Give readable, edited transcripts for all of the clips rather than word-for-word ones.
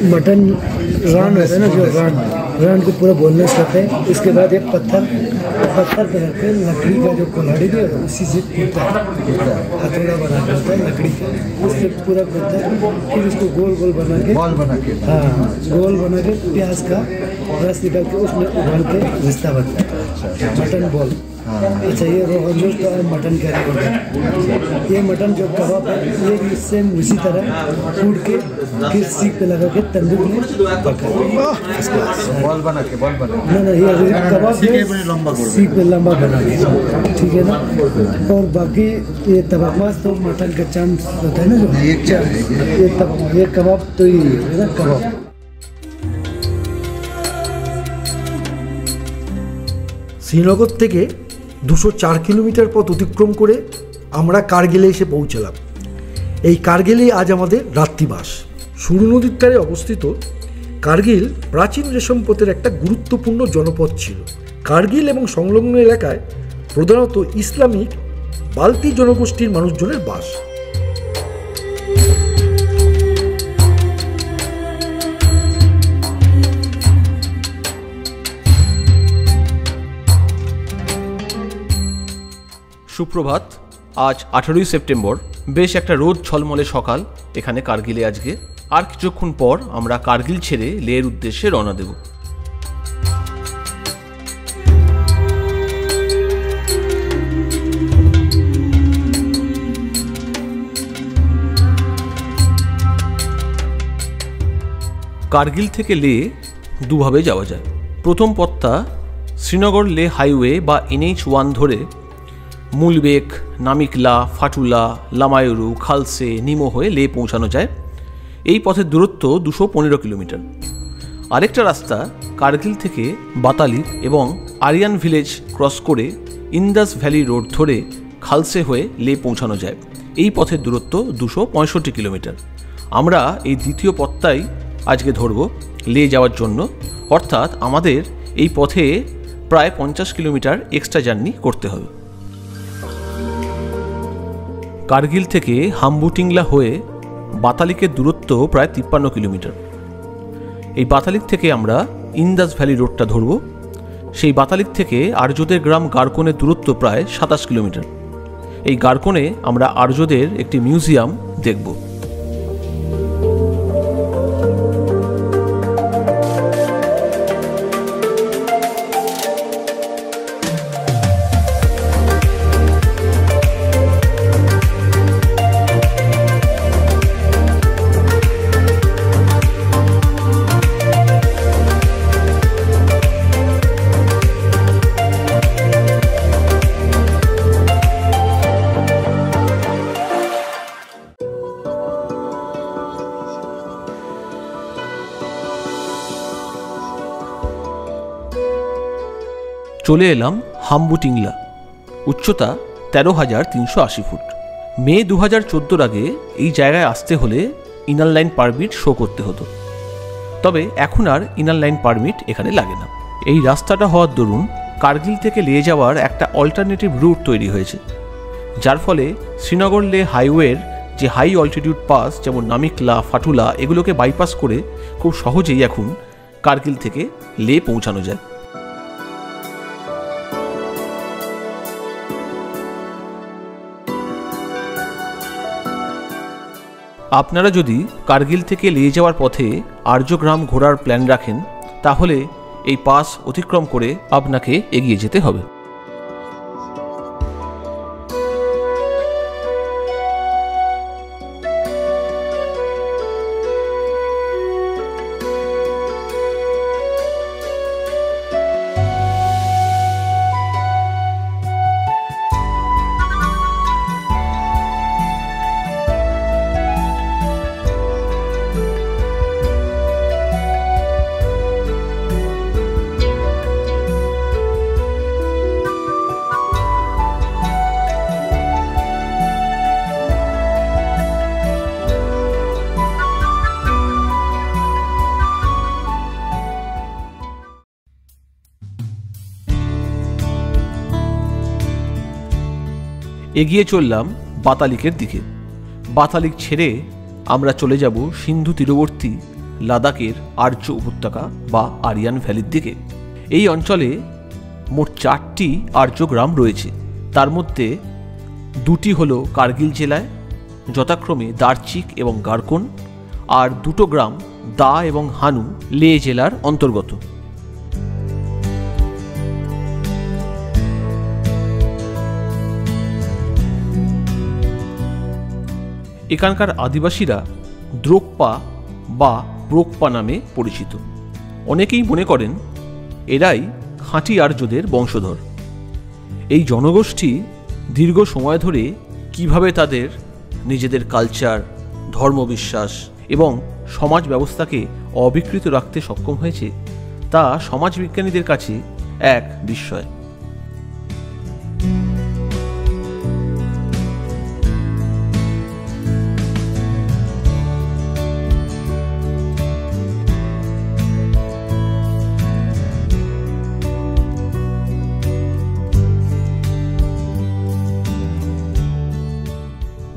Mutton रान होता है ना, जो रान को पूरा बोलने से करते हैं। इसके बाद एक पत्थर पे रख के लकड़ी का जो कुल्हाड़ी भी है उसी से कूदता है, हथौड़ा बना के होता है लकड़ी का, उससे पूरा कूदता है। फिर उसको गोल गोल बना के हाँ गोल बना के प्याज का रस निकाल के उसमें उबाल के रिश्ता बनता है, मटन बॉल। अच्छा, ये रोगन जोश का मटन कैरी होता है। ये मटन जो कबाब है ये भी सेम उसी तरह कूट के फिर सीख पे लगा के तंदूर में बॉल बना के ना ये कबाब सीख पे लंबा बना के, ठीक है ना। और बाकी ये तबाकमास तो मटन का चांद होता है ना, जो ये कबाब तो ये है ना कबाब। শ্রীনগর থেকে 204 কিলোমিটার পথ অতিক্রম করে আমরা কার্গিলে এসে পৌঁছলাম। এই কার্গিলেই আজ আমাদের রাত্রিবাস। সুরু নদীর তীরে অবস্থিত কার্গিল প্রাচীন রেশম পথের একটা গুরুত্বপূর্ণ জনপদ ছিল। কার্গিল এবং সংলগ্ন এলাকায় প্রধানত ইসলামিক বালতি জনগোষ্ঠীর মানুষজনের বাস। সুপ্রভাত। আজ 18ই সেপ্টেম্বর, বেশ একটা রোদ ছলমলে সকাল এখানে কার্গিলে আজকে। আর কিছুক্ষণ পর আমরা কার্গিল ছেড়ে লেহের উদ্দেশ্যে রওনা দেব। কার্গিল থেকে লে দুভাবে যাওয়া যায়। প্রথম পথটা শ্রীনগর লে হাইওয়ে বা NH1 ধরে মুলবেক, নামিকলা, ফাটুলা, লামায়ুরু, খালসে, নিমো হয়ে লে পৌঁছানো যায়। এই পথের দূরত্ব 215 কিলোমিটার। আরেকটা রাস্তা কার্গিল থেকে বাতালি এবং আরিয়ান ভিলেজ ক্রস করে ইন্দাস ভ্যালি রোড ধরে খালসে হয়ে লে পৌঁছানো যায়। এই পথের দূরত্ব 265 কিলোমিটার। আমরা এই দ্বিতীয় পথটাই আজকে ধরব লে যাওয়ার জন্য, অর্থাৎ আমাদের এই পথে প্রায় 50 কিলোমিটার এক্সট্রা জার্নি করতে হবে। কার্গিল থেকে হাম্বুটিংলা হয়ে বাতালিকের দূরত্ব প্রায় 53 কিলোমিটার। এই বাতালিক থেকে আমরা ইন্দাস ভ্যালি রোডটা ধরব। সেই বাতালিক থেকে আর্যদের গ্রাম গারকনের দূরত্ব প্রায় 27 কিলোমিটার। এই গারকনে আমরা আর্যদের একটি মিউজিয়াম দেখব। চলে এলাম হাম্বুটিংলা। উচ্চতা 13,380 ফুট। মে 2014 আগে এই জায়গায় আসতে হলে ইনার লাইন পারমিট শো করতে হতো, তবে এখন আর ইনার লাইন পারমিট এখানে লাগে না। এই রাস্তাটা হওয়ার দরুন কার্গিল থেকে লে যাওয়ার একটা অল্টারনেটিভ রুট তৈরি হয়েছে, যার ফলে শ্রীনগর লে হাইওয়ের যে হাই অল্টিটিউড পাস যেমন নামিকলা, ফাটুলা এগুলোকে বাইপাস করে খুব সহজেই এখন কার্গিল থেকে লে পৌঁছানো যায়। আপনারা যদি কার্গিল থেকে লে যাওয়ার পথে আর্যগ্রাম ঘোরার প্ল্যান রাখেন, তাহলে এই পাস অতিক্রম করে আপনাকে এগিয়ে যেতে হবে। এগিয়ে চললাম বাতালিকের দিকে। বাতালিক ছেড়ে আমরা চলে যাব সিন্ধু তীরবর্তী লাদাখের আর্য উপত্যকা বা আরিয়ান ভ্যালির দিকে। এই অঞ্চলে মোট 4টি আর্য গ্রাম রয়েছে। তার মধ্যে 2টি হল কার্গিল জেলায়, যথাক্রমে দারচিক এবং গারকন, আর 2টো গ্রাম দা এবং হানু লে জেলার অন্তর্গত। এখানকার আদিবাসীরা দ্রোকপা বা ব্রোকপা নামে পরিচিত। অনেকেই মনে করেন এরাই খাঁটি আর্যদের বংশধর। এই জনগোষ্ঠী দীর্ঘ সময় ধরে কিভাবে তাদের নিজেদের কালচার, ধর্মবিশ্বাস এবং সমাজ ব্যবস্থাকে অবিকৃত রাখতে সক্ষম হয়েছে তা সমাজবিজ্ঞানীদের কাছে এক বিস্ময়।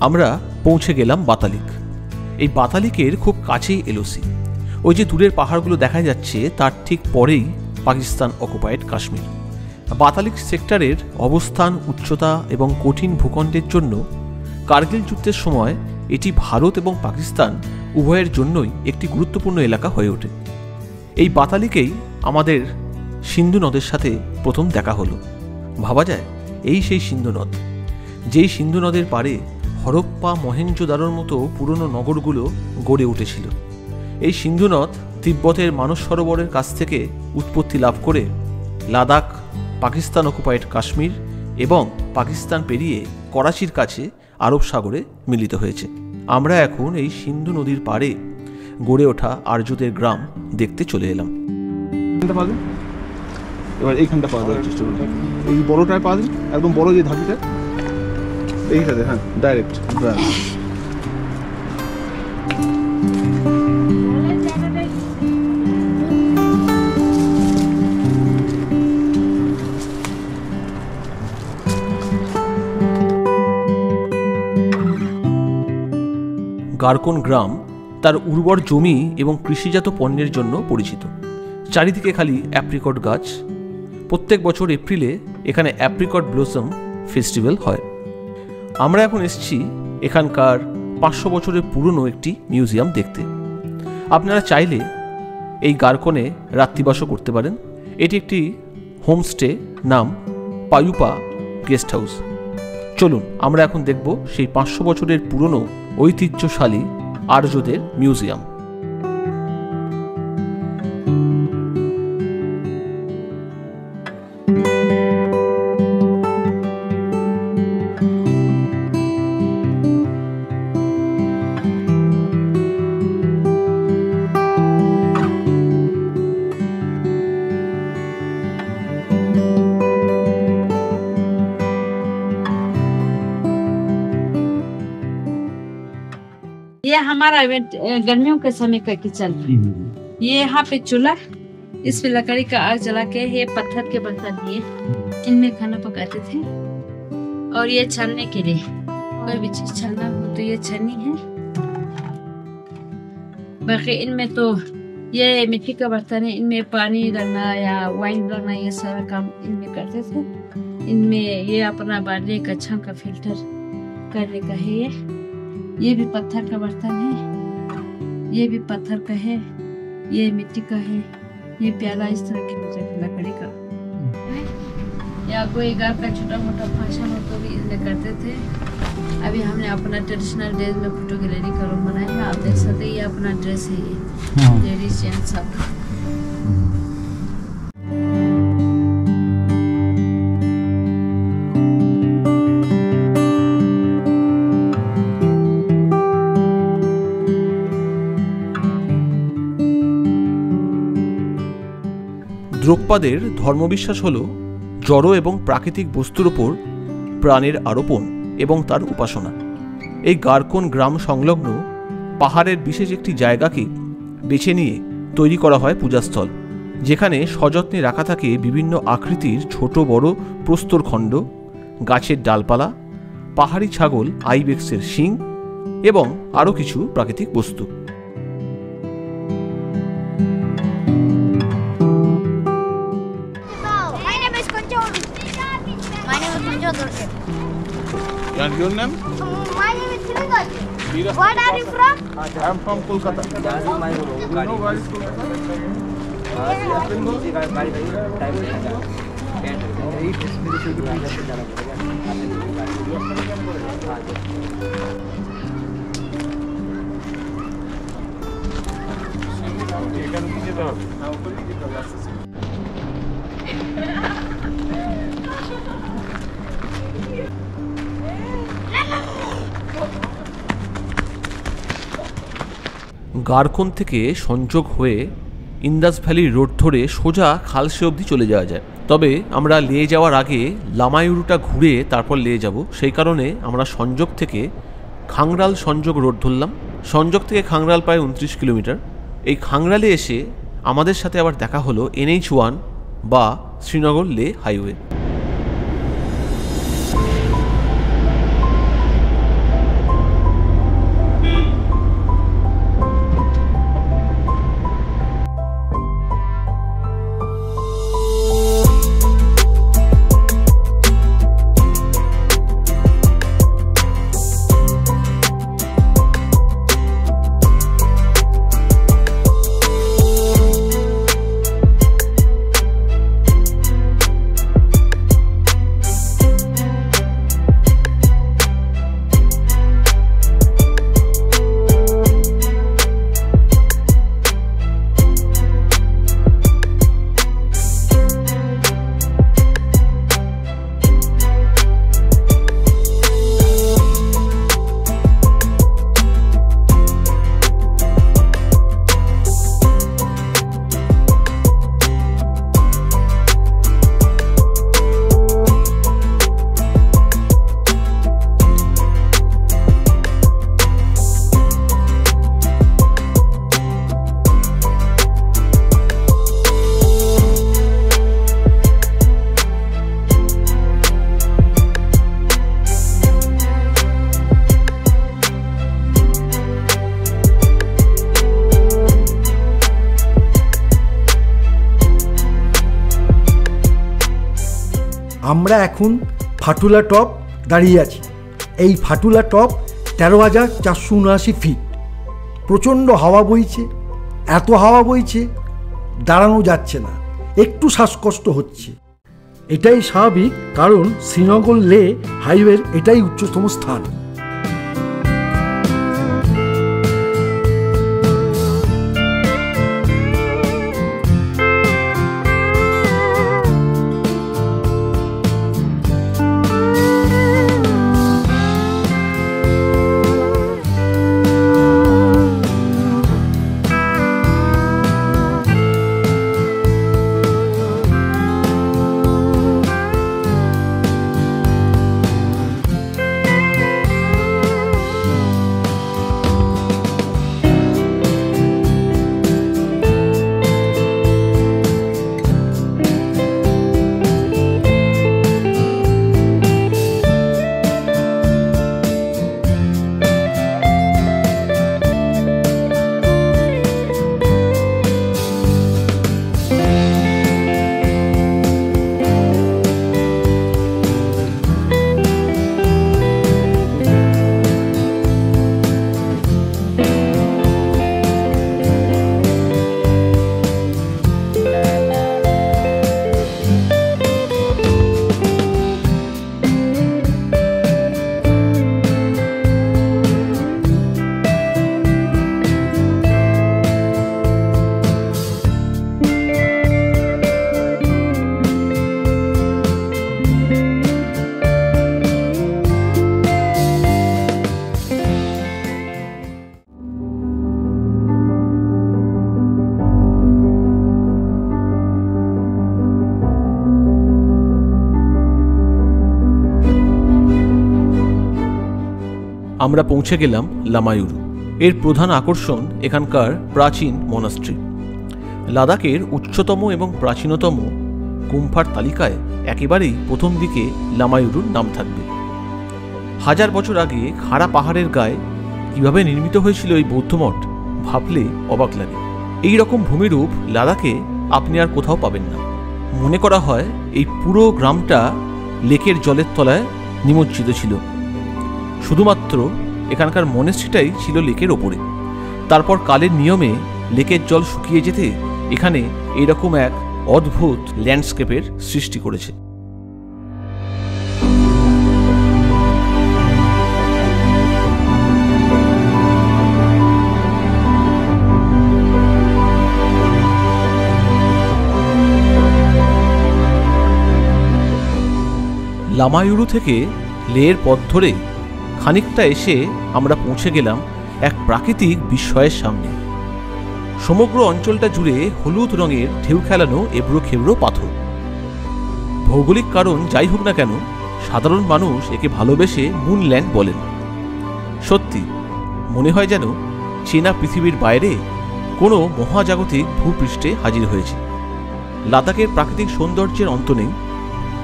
আমরা পৌঁছে গেলাম বাতালিক। এই বাতালিকের খুব কাছেই এলওসি। ওই যে দূরের পাহাড়গুলো দেখা যাচ্ছে তার ঠিক পরেই পাকিস্তান অকুপায়েড কাশ্মীর। বাতালিক সেক্টরের অবস্থান, উচ্চতা এবং কঠিন ভূখণ্ডের জন্য কার্গিল যুদ্ধের সময় এটি ভারত এবং পাকিস্তান উভয়ের জন্যই একটি গুরুত্বপূর্ণ এলাকা হয়ে ওঠে। এই বাতালিকেই আমাদের সিন্ধু নদের সাথে প্রথম দেখা হলো। ভাবা যায় এই সেই সিন্ধু নদ, যেই সিন্ধু নদের পাড়ে হরপ্পা, মহেঞ্জোদারোর মতো পুরনো নগরগুলো গড়ে উঠেছিল। এই সিন্ধু নদ তিব্বতের মানস সরোবরের কাছ থেকে উৎপত্তি লাভ করে লাদাখ, পাকিস্তান অকুপায়েড কাশ্মীর এবং পাকিস্তান পেরিয়ে করাচির কাছে আরব সাগরে মিলিত হয়েছে। আমরা এখন এই সিন্ধু নদীর পাড়ে গড়ে ওঠা আর্যদের গ্রাম দেখতে চলে এলাম। এবার এইখানটা পাওয়া যাওয়ার চেষ্টা করুন। এই বড়টায় পাওয়া যায়, একদম বড় যে ধাপিটা এইটাতে। হ্যাঁ, ডাইরেক্ট গারকন গ্রাম তার উর্বর জমি এবং কৃষিজাত পণ্যের জন্য পরিচিত। চারিদিকে খালি অ্যাপ্রিকট গাছ। প্রত্যেক বছর এপ্রিলে এখানে অ্যাপ্রিকট ব্লসম ফেস্টিভ্যাল হয়। আমরা এখন এসেছি এখানকার 500 বছরের পুরনো একটি মিউজিয়াম দেখতে। আপনারা চাইলে এই গারকনে রাত্রিবাসও করতে পারেন। এটি একটি হোমস্টে, নাম পায়ুপা গেস্ট হাউস। চলুন আমরা এখন দেখব সেই 500 বছরের পুরনো ঐতিহ্যশালী আর্যদের মিউজিয়াম। ये हमारा गर्मियों के समय का किचन है। ये यहाँ पे चूल्हा, इस पे लकड़ी का आग जला के, ये पत्थर के बर्तन है, इनमें खाना पकाते थे। और ये छानने के लिए कोई भी चीज छानना हो तो ये छन्नी है। बाकी इनमें तो ये मिट्टी का बर्तन है, इनमें पानी डालना या वाइन डालना ये सारा काम इनमें करते थे। इनमें ये अपना बाल्टी का अच्छा का फिल्टर करने का है। ये भी पत्थर का बर्तन है, ये भी पत्थर का है, ये मिट्टी का है, ये प्याला इस तरह की लकड़ी का। या कोई घर का छोटा मोटा फंक्शन हो तो भी इसमें करते थे। अभी हमने अपना ट्रेडिशनल ड्रेस में फोटो गैलरी का रूम बनाया है। आप देख सकते हैं ये अपना ड्रेस है, ये लेडीज जेंट्स सब। দ্রোকপাদের ধর্মবিশ্বাস হল জড় এবং প্রাকৃতিক বস্তুর ওপর প্রাণের আরোপণ এবং তার উপাসনা। এই গারকন গ্রাম সংলগ্ন পাহাড়ের বিশেষ একটি জায়গাকে বেছে নিয়ে তৈরি করা হয় পূজাস্থল, যেখানে সযত্নে রাখা থাকে বিভিন্ন আকৃতির ছোট বড় প্রস্তরখণ্ড, গাছের ডালপালা, পাহাড়ি ছাগল আইবেক্সের শিং এবং আরও কিছু প্রাকৃতিক বস্তু। And your name? My name is Srinivas. What are you from? I am from Kolkata. You know where is Kolkata? গারকোন থেকে সংযোগ হয়ে ইন্দাস ভ্যালি রোড ধরে সোজা খালসে অবধি চলে যাওয়া যায়। তবে আমরা লে যাওয়ার আগে লামায়ুরুটা ঘুরে তারপর লে যাব, সেই কারণে আমরা সংযোগ থেকে খাংরাল সংযোগ রোড ধরলাম। সংযোগ থেকে খাংরাল প্রায় 29 কিলোমিটার। এই খাংরালে এসে আমাদের সাথে আবার দেখা হলো NH1 বা শ্রীনগর লে হাইওয়ে। আমরা এখন ফাটুলা টপ দাঁড়িয়ে আছি। এই ফাটুলা টপ 13,479 ফিট। প্রচণ্ড হাওয়া বইছে, এত হাওয়া বইছে দাঁড়ানো যাচ্ছে না, একটু শ্বাসকষ্ট হচ্ছে। এটাই স্বাভাবিক, কারণ শ্রীনগর লে হাইওয়ের এটাই উচ্চতম স্থান। আমরা পৌঁছে গেলাম লামায়ুরু। এর প্রধান আকর্ষণ এখানকার প্রাচীন মনাস্ট্রি। লাদাখের উচ্চতম এবং প্রাচীনতম গুম্ফার তালিকায় একেবারেই প্রথম দিকে লামায়ুরুর নাম থাকবে। 1000 বছর আগে খাড়া পাহাড়ের গায়ে কিভাবে নির্মিত হয়েছিল এই বৌদ্ধমঠ ভাবলে অবাক লাগে। এই রকম ভূমিরূপ লাদাখে আপনি আর কোথাও পাবেন না। মনে করা হয় এই পুরো গ্রামটা লেকের জলের তলায় নিমজ্জিত ছিল। শুধুমাত্র এখানকার মনেস্ট্রিটাই ছিল লেকের ওপরে। তারপর কালের নিয়মে লেকের জল শুকিয়ে যেতে এখানে এরকম এক অদ্ভুত ল্যান্ডস্কেপের সৃষ্টি করেছে। লামায়ুরু থেকে লের পথ ধরে খানিকটা এসে আমরা পৌঁছে গেলাম এক প্রাকৃতিক বিস্ময়ের সামনে। সমগ্র অঞ্চলটা জুড়ে হলুদ রঙের ঢেউ খেলানো এবড়ো খেবড়ো পাথর। ভৌগোলিক কারণ যাই হোক না কেন, সাধারণ মানুষ একে ভালোবেসে মুনল্যান্ড বলেন। সত্যি মনে হয় যেন চীনা পৃথিবীর বাইরে কোনো মহাজাগতিক ভূপৃষ্ঠে হাজির হয়েছে। লাদাখের প্রাকৃতিক সৌন্দর্যের অন্ত নেই,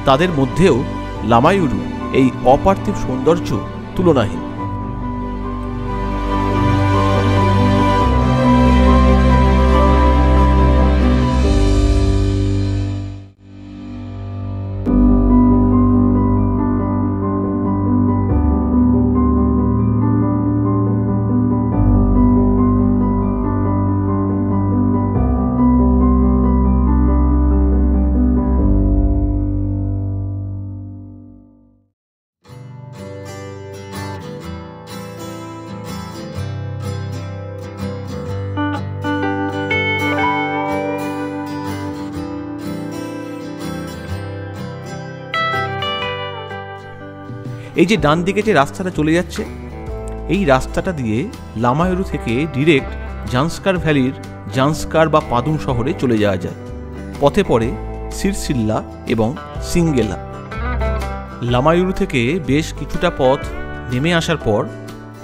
তাদের মধ্যেও লামায়ুরু এই অপার্থিব সৌন্দর্য তুলনাহীন। এই যে ডান দিকে যে রাস্তাটা চলে যাচ্ছে, এই রাস্তাটা দিয়ে লামায়ুরু থেকে ডিরেক্ট জাংস্কার ভ্যালির জাংস্কার বা পাদুং শহরে চলে যাওয়া যায়। পথে পড়ে সিরসিল্লা এবং সিঙ্গেলা। লামায়ুরু থেকে বেশ কিছুটা পথ নেমে আসার পর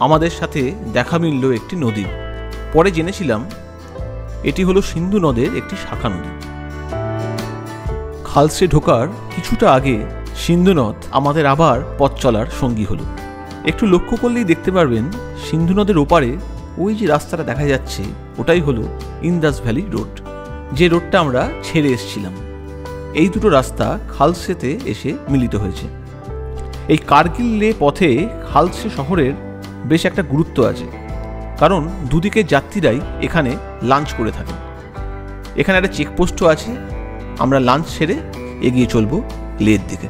আমাদের সাথে দেখা মিলল একটি নদী। পরে জেনেছিলাম এটি হলো সিন্ধু নদের একটি শাখা নদী। খালসে ঢোকার কিছুটা আগে সিন্ধু নদ আমাদের আবার পথ চলার সঙ্গী হলো। একটু লক্ষ্য করলেই দেখতে পারবেন সিন্ধু নদের ওপারে ওই যে রাস্তাটা দেখা যাচ্ছে, ওটাই হলো ইন্দাস ভ্যালি রোড, যে রোডটা আমরা ছেড়ে এসেছিলাম। এই দুটো রাস্তা খালসেতে এসে মিলিত হয়েছে। এই কার্গিল লে পথে খালসে শহরের বেশ একটা গুরুত্ব আছে, কারণ দুদিকে যাত্রীরাই এখানে লাঞ্চ করে থাকেন। এখানে একটা চেকপোস্টও আছে। আমরা লাঞ্চ সেরে এগিয়ে চলব লের দিকে।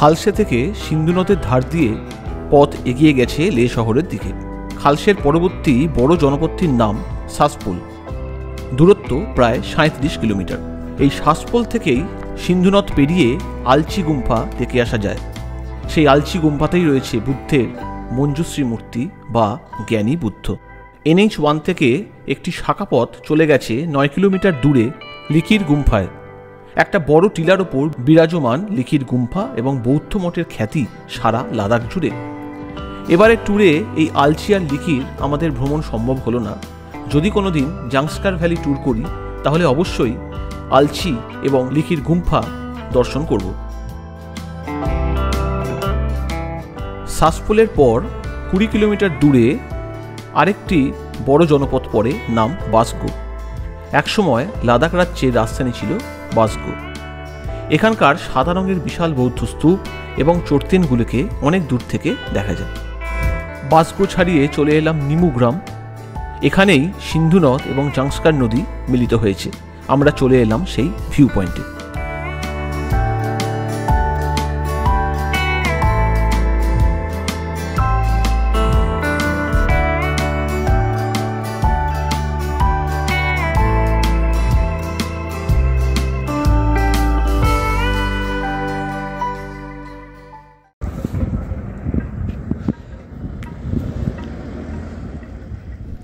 খালসে থেকে সিন্ধু নদের ধার দিয়ে পথ এগিয়ে গেছে লে শহরের দিকে। খালসের পরবর্তী বড় জনপদটির নাম সাসপোল। দূরত্ব প্রায় 37 কিলোমিটার। এই সাসপোল থেকেই সিন্ধু নদ পেরিয়ে আলচি গুম্ফা দেখে আসা যায়। সেই আলচি গুম্ফাতেই রয়েছে বুদ্ধের মঞ্জুশ্রী মূর্তি বা জ্ঞানী বুদ্ধ। NH1 থেকে একটি শাখা পথ চলে গেছে 9 কিলোমিটার দূরে লিকির গুম্ফায়। একটা বড় টিলার ওপর বিরাজমান লিকির গুম্ফা এবং বৌদ্ধ মঠের খ্যাতি সারা লাদাখ জুড়ে। এবারে ট্যুরে এই আলচি আর লিকির আমাদের ভ্রমণ সম্ভব হলো না। যদি কোনোদিন জাংস্কার ভ্যালি ট্যুর করি তাহলে অবশ্যই আলচি এবং লিকির গুম্ফা দর্শন করব। সাসপোলের পর 20 কিলোমিটার দূরে আরেকটি বড় জনপদ পড়ে, নাম বাসগো। একসময় লাদাখ রাজ্যের রাজধানী ছিল বাসগো। এখানকার সাদা রঙের বিশাল বৌদ্ধ স্তূপ এবং চর্তেনগুলোকে অনেক দূর থেকে দেখা যায়। বাসগো ছাড়িয়ে চলে এলাম নিমু গ্রাম। এখানেই সিন্ধু নদ এবং জাংস্কার নদী মিলিত হয়েছে। আমরা চলে এলাম সেই ভিউ পয়েন্টে।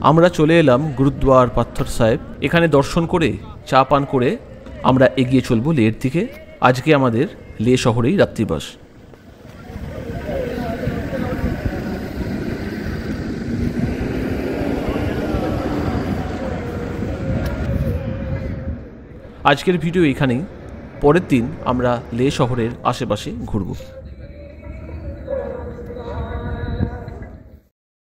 আমরা চলে এলাম গুরুদ্বার পাথর সাহেব। এখানে দর্শন করে চা পান করে আমরা এগিয়ে চলব লেহের দিকে। আজকে আমাদের লে শহরেই রাত্রিবাস। আজকের ভিডিও এখানেই। পরের দিন আমরা লে শহরের আশেপাশে ঘুরব।